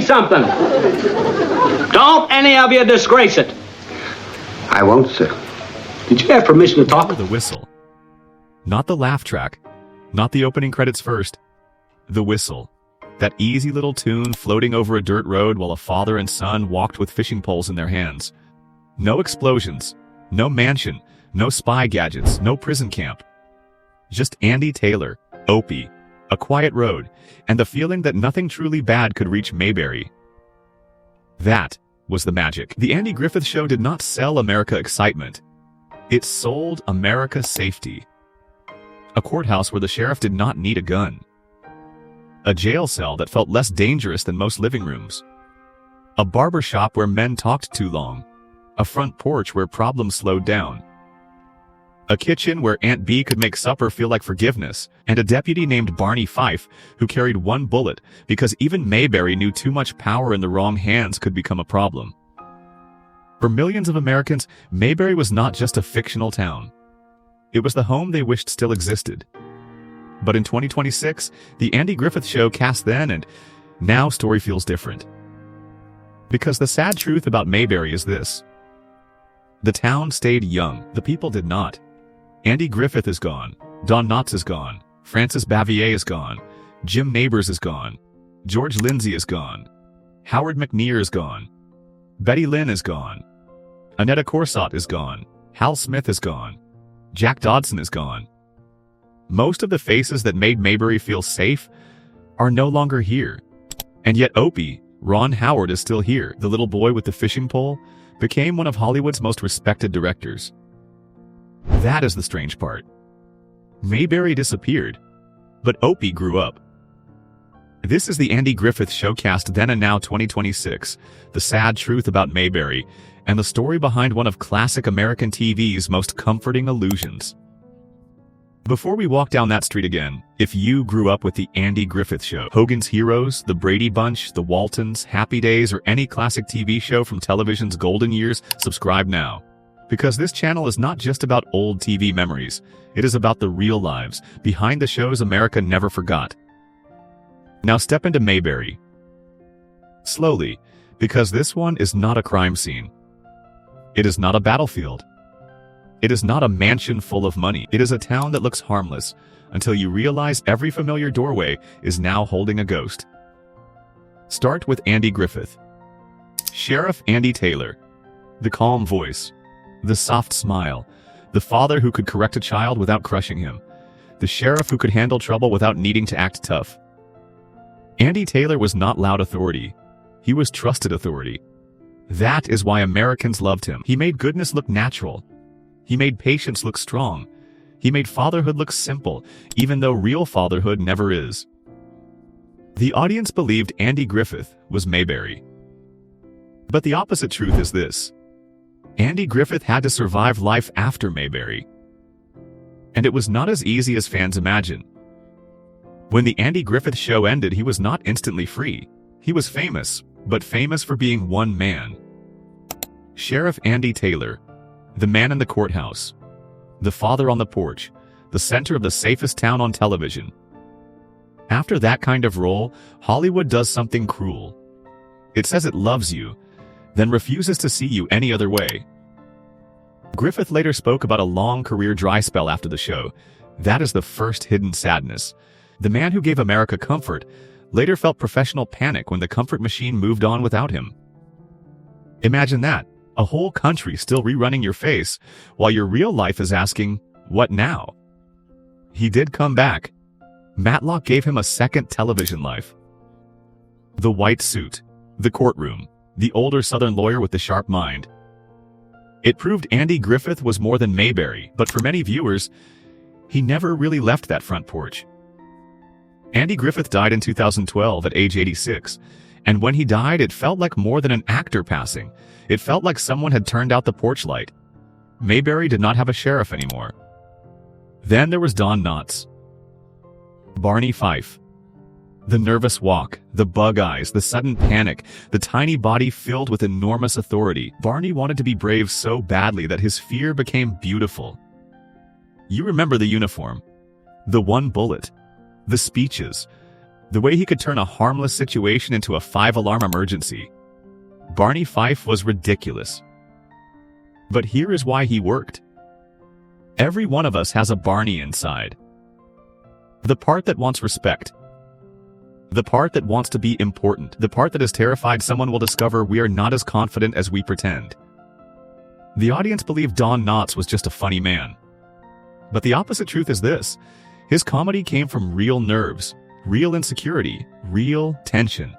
something. Don't any of you disgrace it. I won't, sir. Did you have permission to talk? The whistle. Not the laugh track. Not the opening credits first. The whistle. That easy little tune floating over a dirt road while a father and son walked with fishing poles in their hands. No explosions. No mansion. No spy gadgets. No prison camp. Just Andy Taylor, Opie, a quiet road, and the feeling that nothing truly bad could reach Mayberry. That was the magic. The Andy Griffith Show did not sell America excitement. It sold America safety. A courthouse where the sheriff did not need a gun. A jail cell that felt less dangerous than most living rooms. A barber shop where men talked too long. A front porch where problems slowed down. A kitchen where Aunt Bee could make supper feel like forgiveness, and a deputy named Barney Fife who carried one bullet because even Mayberry knew too much power in the wrong hands could become a problem. For millions of Americans, Mayberry was not just a fictional town. It was the home they wished still existed. But in 2026, the Andy Griffith Show cast then and now story feels different. Because the sad truth about Mayberry is this. The town stayed young, the people did not. Andy Griffith is gone, Don Knotts is gone, Francis Bavier is gone, Jim Nabors is gone, George Lindsay is gone, Howard McNear is gone, Betty Lynn is gone, Annetta Corsott is gone, Hal Smith is gone, Jack Dodson is gone. Most of the faces that made Mayberry feel safe are no longer here. And yet Opie, Ron Howard, is still here. The little boy with the fishing pole became one of Hollywood's most respected directors. That is the strange part. Mayberry disappeared, but Opie grew up. This is the Andy Griffith Showcast then and now 2026, the sad truth about Mayberry, and the story behind one of classic American TV's most comforting illusions. Before we walk down that street again, if you grew up with the Andy Griffith Show, Hogan's Heroes, The Brady Bunch, The Waltons, Happy Days, or any classic TV show from television's golden years, subscribe now. Because this channel is not just about old TV memories, it is about the real lives behind the shows America never forgot. Now step into Mayberry. Slowly, because this one is not a crime scene. It is not a battlefield. It is not a mansion full of money. It is a town that looks harmless until you realize every familiar doorway is now holding a ghost. Start with Andy Griffith. Sheriff Andy Taylor. The calm voice. The soft smile. The father who could correct a child without crushing him. The sheriff who could handle trouble without needing to act tough. Andy Taylor was not loud authority. He was trusted authority. That is why Americans loved him. He made goodness look natural. He made patience look strong. He made fatherhood look simple, even though real fatherhood never is. The audience believed Andy Griffith was Mayberry. But the opposite truth is this. Andy Griffith had to survive life after Mayberry. And it was not as easy as fans imagine. When the Andy Griffith Show ended, he was not instantly free. He was famous, but famous for being one man. Sheriff Andy Taylor, the man in the courthouse, the father on the porch, the center of the safest town on television. After that kind of role, Hollywood does something cruel. It says it loves you, then refuses to see you any other way. Griffith later spoke about a long career dry spell after the show. That is the first hidden sadness. The man who gave America comfort later felt professional panic when the comfort machine moved on without him. Imagine that, a whole country still rerunning your face, while your real life is asking, what now? He did come back. Matlock gave him a second television life. The white suit, the courtroom, the older Southern lawyer with the sharp mind. It proved Andy Griffith was more than Mayberry, but for many viewers, he never really left that front porch. Andy Griffith died in 2012 at age 86, and when he died, it felt like more than an actor passing. It felt like someone had turned out the porch light. Mayberry did not have a sheriff anymore. Then there was Don Knotts. Barney Fife. The nervous walk, the bug eyes, the sudden panic, the tiny body filled with enormous authority. Barney wanted to be brave so badly that his fear became beautiful. You remember the uniform, the one bullet, the speeches, The way he could turn a harmless situation into a 5-alarm emergency. Barney Fife was ridiculous. But here is why he worked. Every one of us has a Barney inside. The part that wants respect. The part that wants to be important. The part that is terrified someone will discover we are not as confident as we pretend. The audience believed Don Knotts was just a funny man. But the opposite truth is this. His comedy came from real nerves, real insecurity, real tension.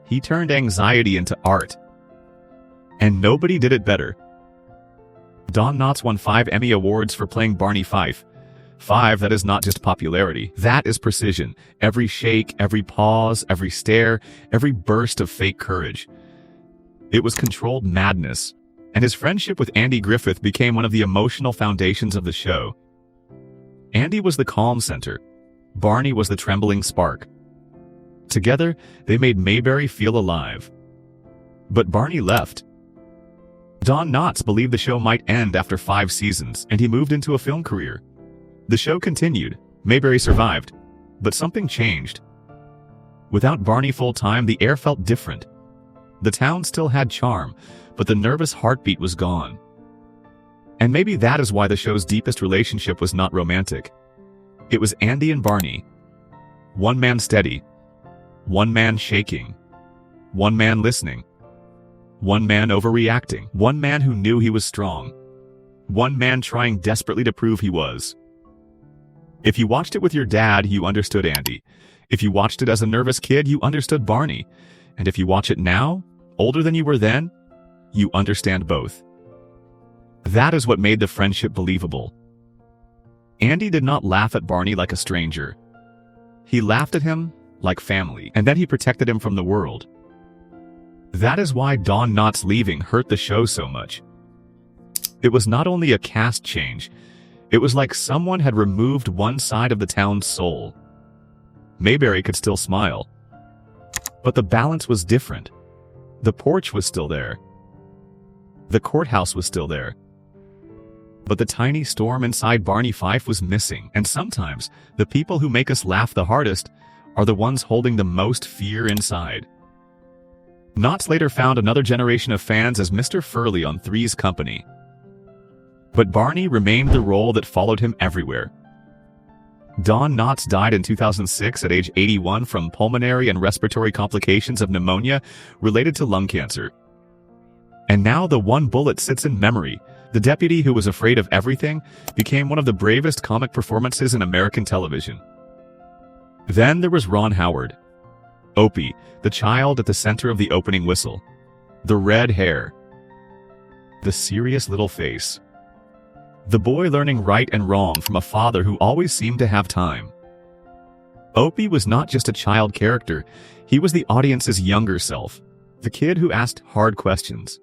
He turned anxiety into art. And nobody did it better. Don Knotts won 5 Emmy Awards for playing Barney Fife. 5, that is not just popularity. That is precision. Every shake, every pause, every stare, every burst of fake courage. It was controlled madness. And his friendship with Andy Griffith became one of the emotional foundations of the show. Andy was the calm center. Barney was the trembling spark. Together, they made Mayberry feel alive. But Barney left. Don Knotts believed the show might end after 5 seasons, and he moved into a film career. The show continued. Mayberry survived. But something changed. Without Barney full-time, the air felt different. The town still had charm, but the nervous heartbeat was gone. And maybe that is why the show's deepest relationship was not romantic. It was Andy and Barney. One man steady. One man shaking. One man listening. One man overreacting. One man who knew he was strong. One man trying desperately to prove he was. If you watched it with your dad, you understood Andy. If you watched it as a nervous kid, you understood Barney. And if you watch it now, older than you were then, you understand both. That is what made the friendship believable. Andy did not laugh at Barney like a stranger. He laughed at him like family, and then he protected him from the world. That is why Don Knotts leaving hurt the show so much. It was not only a cast change, it was like someone had removed one side of the town's soul. Mayberry could still smile. But the balance was different. The porch was still there. The courthouse was still there. But the tiny storm inside Barney Fife was missing, and sometimes the people who make us laugh the hardest are the ones holding the most fear inside. Knotts later found another generation of fans as Mr. Furley on Three's Company. But Barney remained the role that followed him everywhere. Don Knotts died in 2006 at age 81 from pulmonary and respiratory complications of pneumonia related to lung cancer. And now the one bullet sits in memory. The deputy who was afraid of everything became one of the bravest comic performances in American television. Then there was Ron Howard. Opie, the child at the center of the opening whistle. The red hair. The serious little face. The boy learning right and wrong from a father who always seemed to have time. Opie was not just a child character, he was the audience's younger self. The kid who asked hard questions.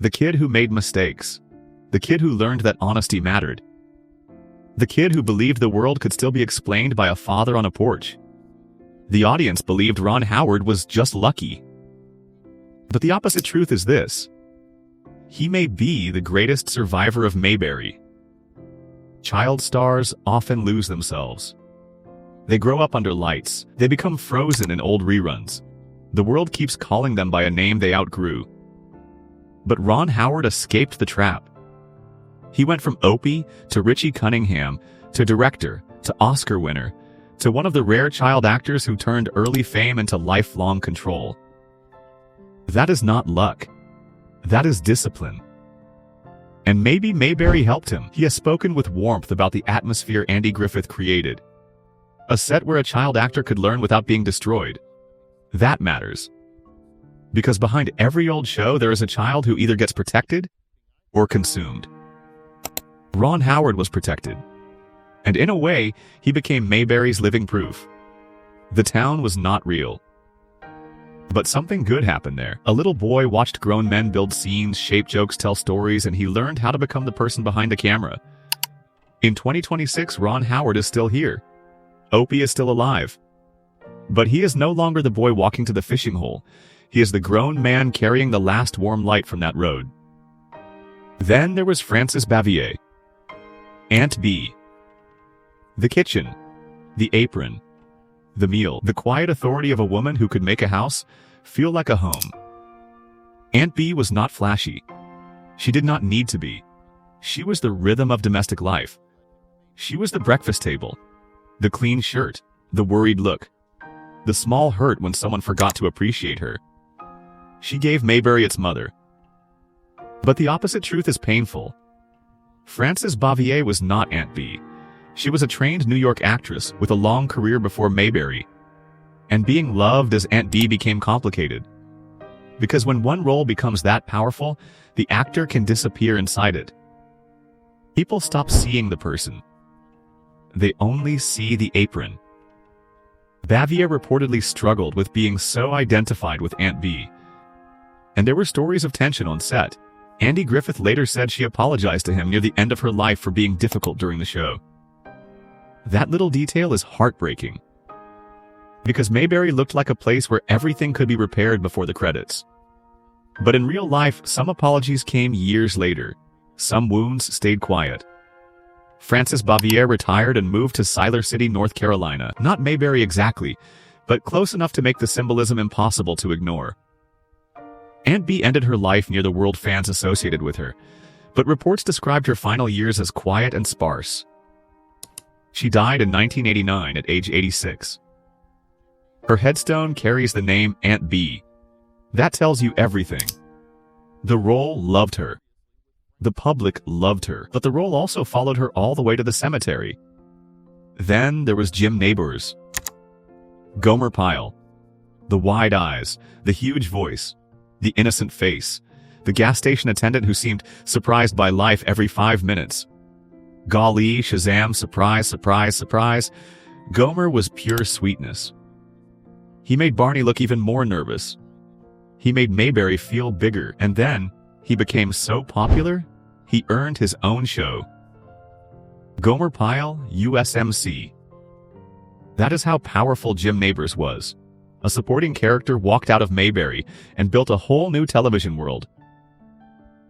The kid who made mistakes. The kid who learned that honesty mattered. The kid who believed the world could still be explained by a father on a porch. The audience believed Ron Howard was just lucky. But the opposite truth is this. He may be the greatest survivor of Mayberry. Child stars often lose themselves. They grow up under lights. They become frozen in old reruns. The world keeps calling them by a name they outgrew. But Ron Howard escaped the trap. He went from Opie to Richie Cunningham to director to Oscar winner to one of the rare child actors who turned early fame into lifelong control. That is not luck. That is discipline. And maybe Mayberry helped him. He has spoken with warmth about the atmosphere Andy Griffith created. A set where a child actor could learn without being destroyed. That matters. Because behind every old show there is a child who either gets protected or consumed. Ron Howard was protected. And in a way, he became Mayberry's living proof. The town was not real. But something good happened there. A little boy watched grown men build scenes, shape jokes, tell stories, and he learned how to become the person behind the camera. In 2026, Ron Howard is still here. Opie is still alive. But he is no longer the boy walking to the fishing hole. He is the grown man carrying the last warm light from that road. Then there was Frances Bavier. Aunt B. The kitchen. The apron. the meal, the quiet authority of a woman who could make a house feel like a home. Aunt Bee was not flashy. She did not need to be. She was the rhythm of domestic life. She was the breakfast table, the clean shirt, the worried look, the small hurt when someone forgot to appreciate her. She gave Mayberry its mother. But the opposite truth is painful. Frances Bavier was not Aunt Bee. She was a trained New York actress with a long career before Mayberry. And being loved as Aunt Bee became complicated. Because when one role becomes that powerful, the actor can disappear inside it. People stop seeing the person. They only see the apron. Bavier reportedly struggled with being so identified with Aunt Bee. And there were stories of tension on set. Andy Griffith later said she apologized to him near the end of her life for being difficult during the show. That little detail is heartbreaking. Because Mayberry looked like a place where everything could be repaired before the credits. But in real life, some apologies came years later. Some wounds stayed quiet. Frances Bavier retired and moved to Siler City, North Carolina. Not Mayberry exactly, but close enough to make the symbolism impossible to ignore. Aunt Bee ended her life near the world fans associated with her, but reports described her final years as quiet and sparse. She died in 1989 at age 86. Her headstone carries the name Aunt Bee. That tells you everything. The role loved her. The public loved her, but the role also followed her all the way to the cemetery. Then there was Jim Nabors. Gomer Pyle. The wide eyes, the huge voice, the innocent face, the gas station attendant who seemed surprised by life every 5 minutes. Golly, Shazam, surprise, surprise, surprise. Gomer was pure sweetness. He made Barney look even more nervous. He made Mayberry feel bigger, and then he became so popular, he earned his own show. Gomer Pyle, USMC. That is how powerful Jim Nabors was. A supporting character walked out of Mayberry and built a whole new television world.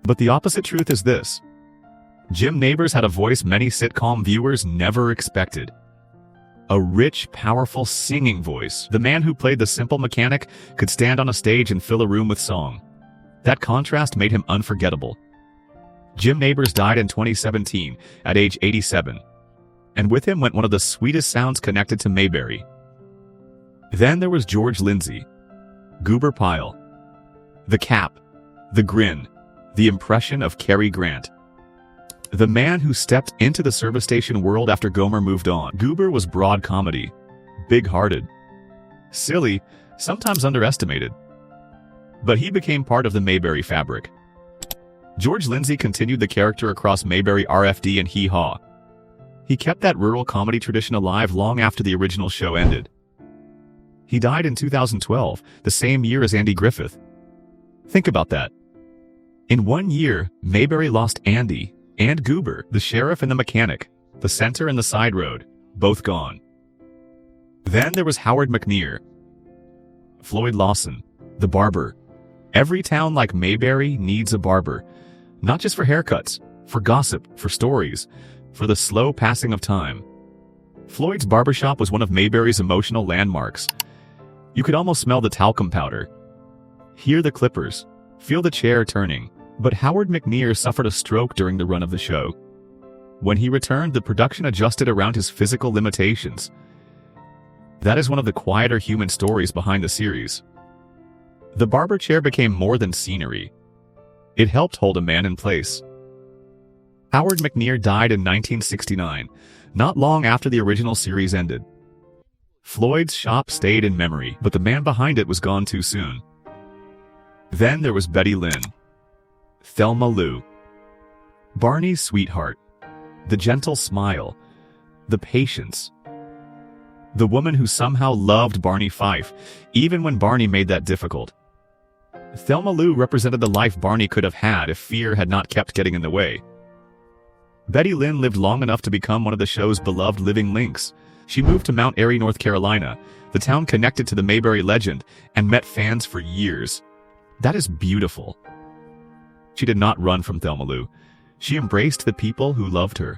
But the opposite truth is this. Jim Nabors had a voice many sitcom viewers never expected. A rich, powerful singing voice. The man who played the simple mechanic could stand on a stage and fill a room with song. That contrast made him unforgettable. Jim Nabors died in 2017 at age 87. And with him went one of the sweetest sounds connected to Mayberry. Then there was George Lindsay. Goober Pyle. The cap, the grin, the impression of Cary Grant. The man who stepped into the service station world after Gomer moved on. Goober was broad comedy, big-hearted, silly, sometimes underestimated. But he became part of the Mayberry fabric. George Lindsay continued the character across Mayberry, RFD, and Hee Haw. He kept that rural comedy tradition alive long after the original show ended. He died in 2012, the same year as Andy Griffith. Think about that. In 1 year, Mayberry lost Andy and Goober, the sheriff and the mechanic, the center and the side road, both gone. Then there was Howard McNear, Floyd Lawson, the barber. Every town like Mayberry needs a barber, not just for haircuts, for gossip, for stories, for the slow passing of time. Floyd's barbershop was one of Mayberry's emotional landmarks. You could almost smell the talcum powder, hear the clippers, feel the chair turning. But Howard McNear suffered a stroke during the run of the show. When he returned, the production adjusted around his physical limitations. That is one of the quieter human stories behind the series. The barber chair became more than scenery. It helped hold a man in place. Howard McNear died in 1969, not long after the original series ended. Floyd's shop stayed in memory, but the man behind it was gone too soon. Then there was Betty Lynn. Thelma Lou. Barney's sweetheart. The gentle smile. The patience. The woman who somehow loved Barney Fife, even when Barney made that difficult. Thelma Lou represented the life Barney could have had if fear had not kept getting in the way. Betty Lynn lived long enough to become one of the show's beloved living links. She moved to Mount Airy, North Carolina, the town connected to the Mayberry legend, and met fans for years. That is beautiful. She did not run from Thelma Lou. She embraced the people who loved her.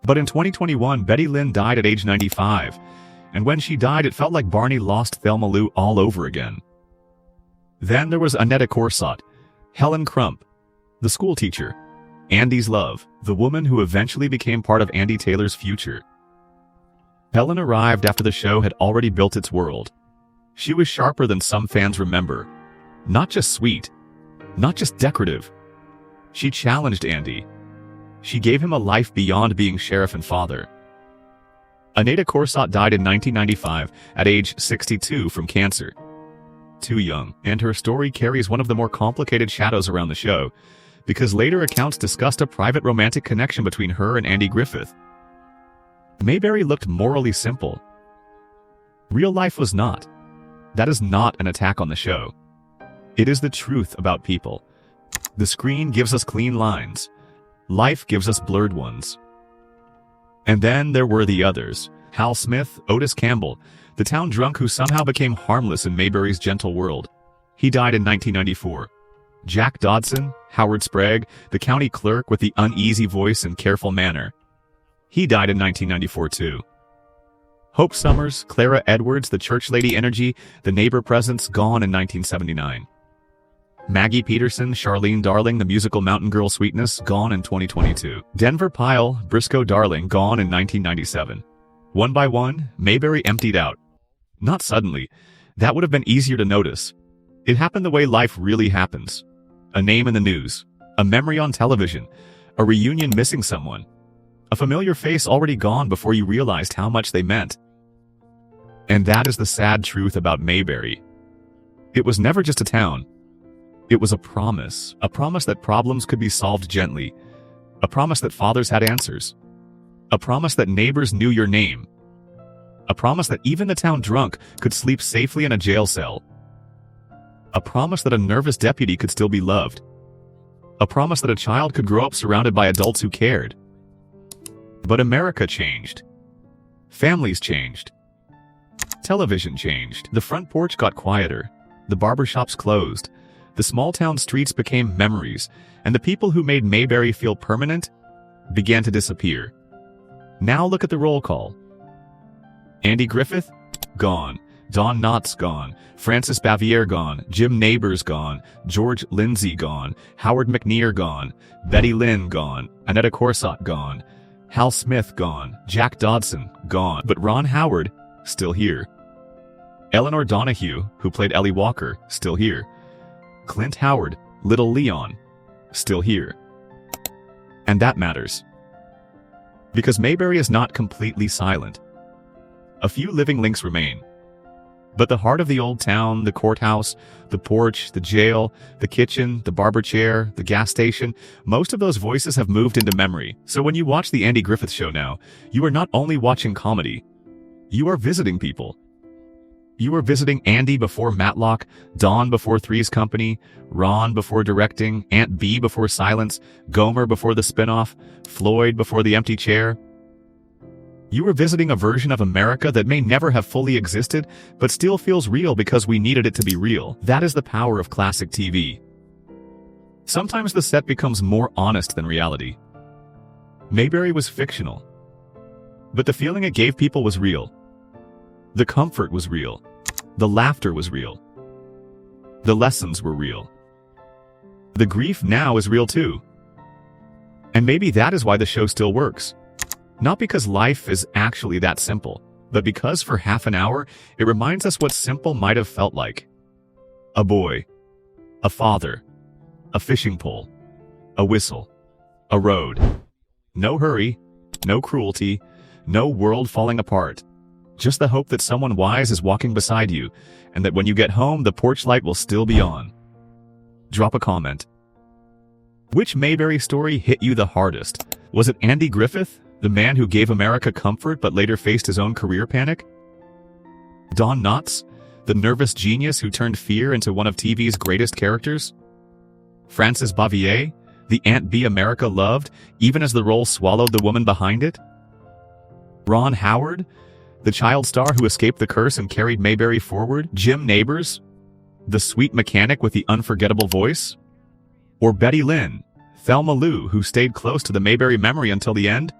But in 2021, Betty Lynn died at age 95. And when she died, it felt like Barney lost Thelma Lou all over again. Then there was Annetta Corsott, Helen Crump, the school teacher, Andy's love, the woman who eventually became part of Andy Taylor's future. Helen arrived after the show had already built its world. She was sharper than some fans remember. Not just sweet, not just decorative. She challenged Andy. She gave him a life beyond being sheriff and father. Annetta Corsott died in 1995 at age 62 from cancer. Too young, and her story carries one of the more complicated shadows around the show, because later accounts discussed a private romantic connection between her and Andy Griffith. Mayberry looked morally simple. Real life was not. That is not an attack on the show. It is the truth about people. The screen gives us clean lines. Life gives us blurred ones. And then there were the others. Hal Smith, Otis Campbell, the town drunk who somehow became harmless in Mayberry's gentle world. He died in 1994. Jack Dodson, Howard Sprague, the county clerk with the uneasy voice and careful manner. He died in 1994 too. Hope Summers, Clara Edwards, the church lady energy, the neighbor presence, gone in 1979. Maggie Peterson, Charlene Darling, the musical Mountain Girl sweetness, gone in 2022. Denver Pyle, Briscoe Darling, gone in 1997. One by one, Mayberry emptied out. Not suddenly. That would have been easier to notice. It happened the way life really happens. A name in the news. A memory on television. A reunion missing someone. A familiar face already gone before you realized how much they meant. And that is the sad truth about Mayberry. It was never just a town. It was a promise that problems could be solved gently, a promise that fathers had answers, a promise that neighbors knew your name, a promise that even the town drunk could sleep safely in a jail cell, a promise that a nervous deputy could still be loved, a promise that a child could grow up surrounded by adults who cared. But America changed. Families changed. Television changed. The front porch got quieter. The barbershops closed. The small-town streets became memories, and the people who made Mayberry feel permanent began to disappear. Now look at the roll call. Andy Griffith? Gone. Don Knotts gone. Francis Bavier gone. Jim Neighbors gone. George Lindsay gone. Howard McNear gone. Betty Lynn gone. Annetta Corsott gone. Hal Smith gone. Jack Dodson gone. But Ron Howard, still here. Eleanor Donahue, who played Ellie Walker, still here. Clint Howard, Little Leon, still here. And that matters. Because Mayberry is not completely silent. A few living links remain. But the heart of the old town, the courthouse, the porch, the jail, the kitchen, the barber chair, the gas station, most of those voices have moved into memory. So when you watch the Andy Griffith Show now, you are not only watching comedy, you are visiting people. You were visiting Andy before Matlock, Don before Three's Company, Ron before directing, Aunt B before Silence, Gomer before the spinoff, Floyd before the empty chair. You were visiting a version of America that may never have fully existed, but still feels real because we needed it to be real. That is the power of classic TV. Sometimes the set becomes more honest than reality. Mayberry was fictional, but the feeling it gave people was real. The comfort was real. The laughter was real. The lessons were real. The grief now is real too. And maybe that is why the show still works. Not because life is actually that simple, but because for half an hour, it reminds us what simple might have felt like. A boy, a father, a fishing pole, a whistle, a road. No hurry, no cruelty, no world falling apart. Just the hope that someone wise is walking beside you, and that when you get home, the porch light will still be on. Drop a comment. Which Mayberry story hit you the hardest? Was it Andy Griffith, the man who gave America comfort but later faced his own career panic? Don Knotts, the nervous genius who turned fear into one of TV's greatest characters? Francis Bavier, the Aunt B America loved, even as the role swallowed the woman behind it? Ron Howard, the child star who escaped the curse and carried Mayberry forward? Jim Neighbors, the sweet mechanic with the unforgettable voice? Or Betty Lynn, Thelma Lou, who stayed close to the Mayberry memory until the end?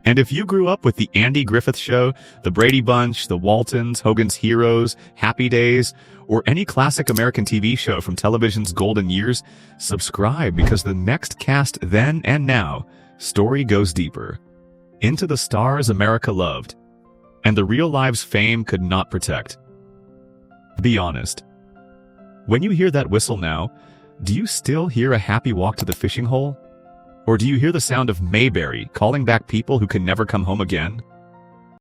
And if you grew up with the Andy Griffith Show, the Brady Bunch, the Waltons, Hogan's Heroes, Happy Days, or any classic American TV show from television's golden years, subscribe because the next Cast Then and Now story goes deeper into the stars America loved and the real lives fame could not protect. Be honest. When you hear that whistle now, do you still hear a happy walk to the fishing hole? Or do you hear the sound of Mayberry calling back people who can never come home again?